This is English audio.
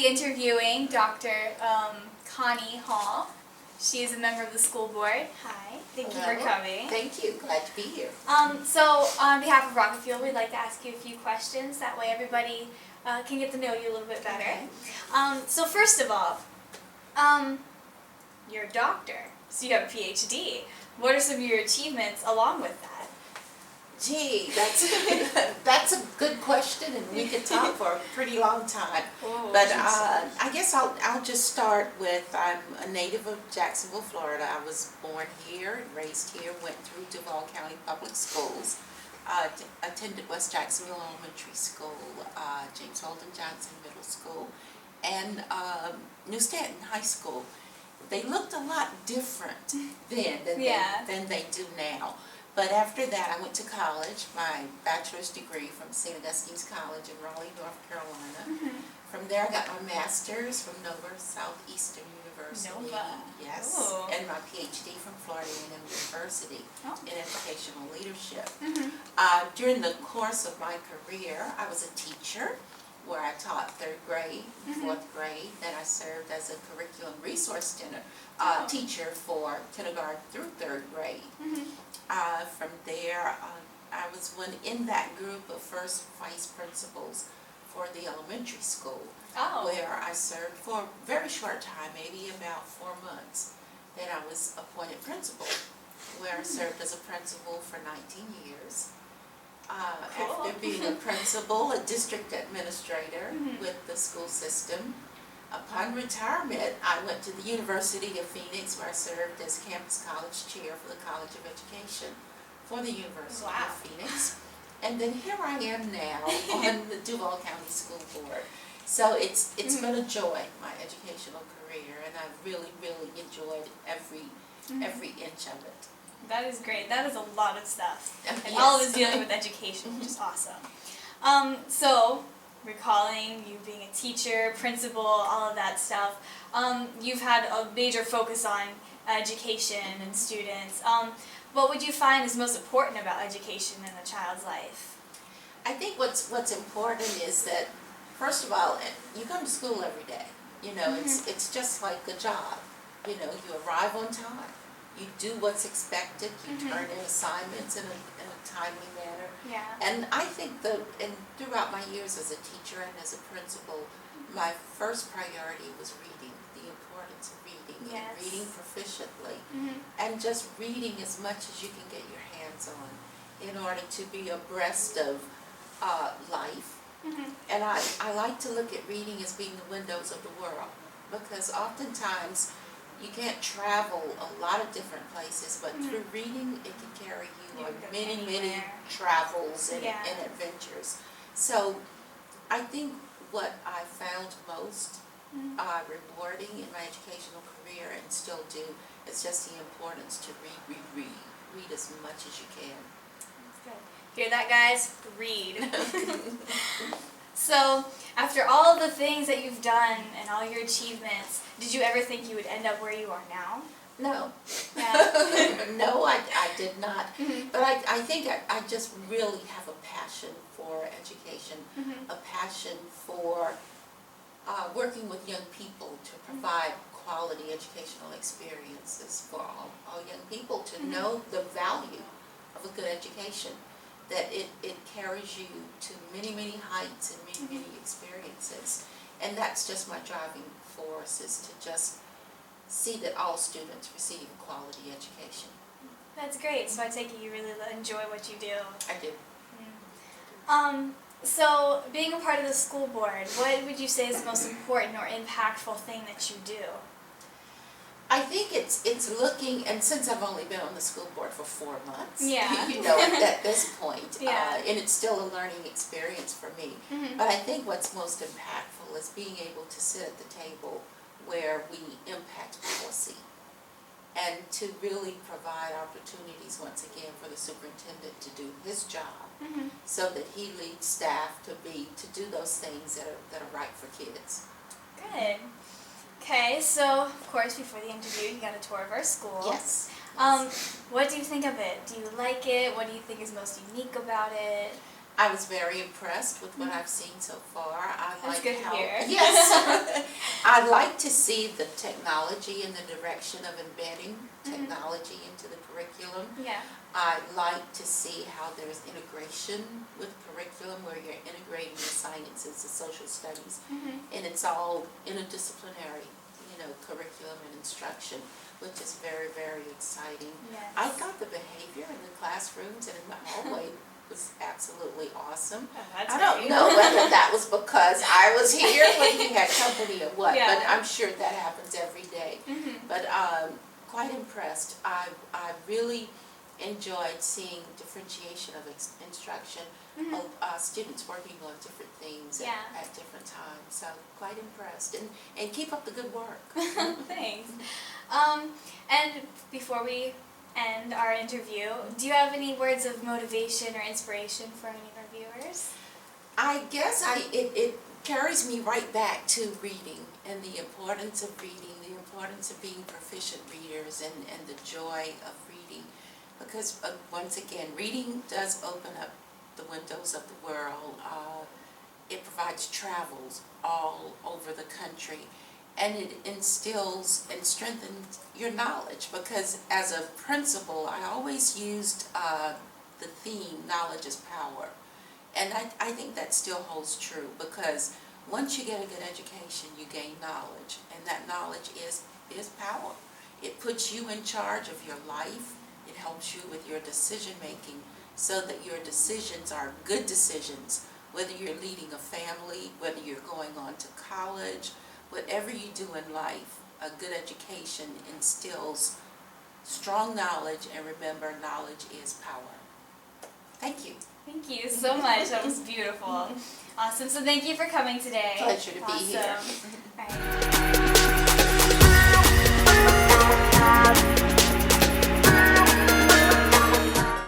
interviewing Dr. Connie Hall. She is a member of the school board. Hi, thank you for coming. Thank you, glad to be here. So on behalf of Rocket Fuel, we'd like to ask you a few questions. That way everybody can get to know you a little bit better. Okay. So first of all, you're a doctor, so you have a PhD. What are some of your achievements along with that? Gee, that's a good question, and we could talk for a pretty long time. Oh, But I guess I'll just start with, I'm a native of Jacksonville, Florida. I was born here and raised here, went through Duval County Public Schools, attended West Jacksonville Elementary School, James Holden Johnson Middle School, and New Stanton High School. They looked a lot different then than they do now. But after that, I went to college, my bachelor's degree from St. Augustine's College in Raleigh, North Carolina. From there, I got my master's from Nova Southeastern University. Nova. Yes. Ooh. And my PhD from Florida A&M University in educational leadership. During the course of my career, I was a teacher where I taught 3rd grade, 4th grade. Then I served as a curriculum resource center teacher for kindergarten through 3rd grade. From there, I was in that group of first vice principals for the elementary school, where I served for a very short time, maybe about 4 months. Then I was appointed principal, where I served as a principal for 19 years. After being a principal, a district administrator with the school system. Upon retirement, I went to the University of Phoenix, where I served as campus college chair for the College of Education for the University of Phoenix. And then here I am now on the Duval County School Board. So it's been a joy, my educational career, and I've really, really enjoyed every inch of it. That is great. That is a lot of stuff. And Yes. all of it is dealing with education, which is awesome. So, recalling you being a teacher, principal, all of that stuff, you've had a major focus on education and students. What would you find is most important about education in a child's life? I think what's important is that, first of all, you come to school every day. You know, it's just like a job. You know, you arrive on time. You do what's expected. You turn in assignments in a timely manner. Yeah. And I think throughout my years as a teacher and as a principal, my first priority was reading, the importance of reading, and reading proficiently, and just reading as much as you can get your hands on in order to be abreast of life. And I like to look at reading as being the windows of the world, because oftentimes you can't travel a lot of different places, but through reading, it can carry you on many travels and adventures. So I think what I found most rewarding in my educational career, and still do, is just the importance to read as much as you can. That's good. Hear that, guys? Read. So, after all of the things that you've done and all your achievements, did you ever think you would end up where you are now? No. Yeah. No, I did not. But I think I just really have a passion for education, a passion for working with young people to provide quality educational experiences for all young people to know the value of a good education, that it carries you to many heights and many experiences. And that's just my driving force, is to just see that all students receive a quality education. That's great. So I take it you really enjoy what you do. I do. So being a part of the school board, what would you say is the most important or impactful thing that you do? I think it's looking, and since I've only been on the school board for 4 months, Yeah. you know, at this point, Yeah. and it's still a learning experience for me. But I think what's most impactful is being able to sit at the table where we impact policy, and to really provide opportunities once again for the superintendent to do his job, so that he leads staff to do those things that are right for kids. Good. Okay, so of course before the interview you got a tour of our school. Yes. What do you think of it? Do you like it? What do you think is most unique about it? I was very impressed with what I've seen so far. That's good to hear. Yes. I'd like to see the technology in the direction of embedding technology into the curriculum. Yeah. I'd like to see how there's integration with curriculum where you're integrating the sciences, the social studies, and it's all interdisciplinary, curriculum and instruction, which is very, very exciting. Yes. I thought the behavior in the classrooms and in the hallway was absolutely awesome. Oh, that's I don't great. know whether that was because I was here when you had company or what, Yeah. but I'm sure that happens every day. But quite impressed. I really enjoyed seeing differentiation of instruction, of students working on different things at different times. So quite impressed, and keep up the good work. Thanks. And before we end our interview, do you have any words of motivation or inspiration for any of our viewers? I guess it carries me right back to reading and the importance of reading, the importance of being proficient readers, and the joy of reading. Because once again, reading does open up the windows of the world. It provides travels all over the country, and it instills and strengthens your knowledge. Because as a principal, I always used the theme, knowledge is power. And I think that still holds true, because once you get a good education, you gain knowledge, and that knowledge is power. It puts you in charge of your life. It helps you with your decision making so that your decisions are good decisions, whether you're leading a family, whether you're going on to college, whatever you do in life. A good education instills strong knowledge, and remember, knowledge is power. Thank you. Thank you so much. That was beautiful. Awesome. So thank you for coming today. Pleasure to be here. All right.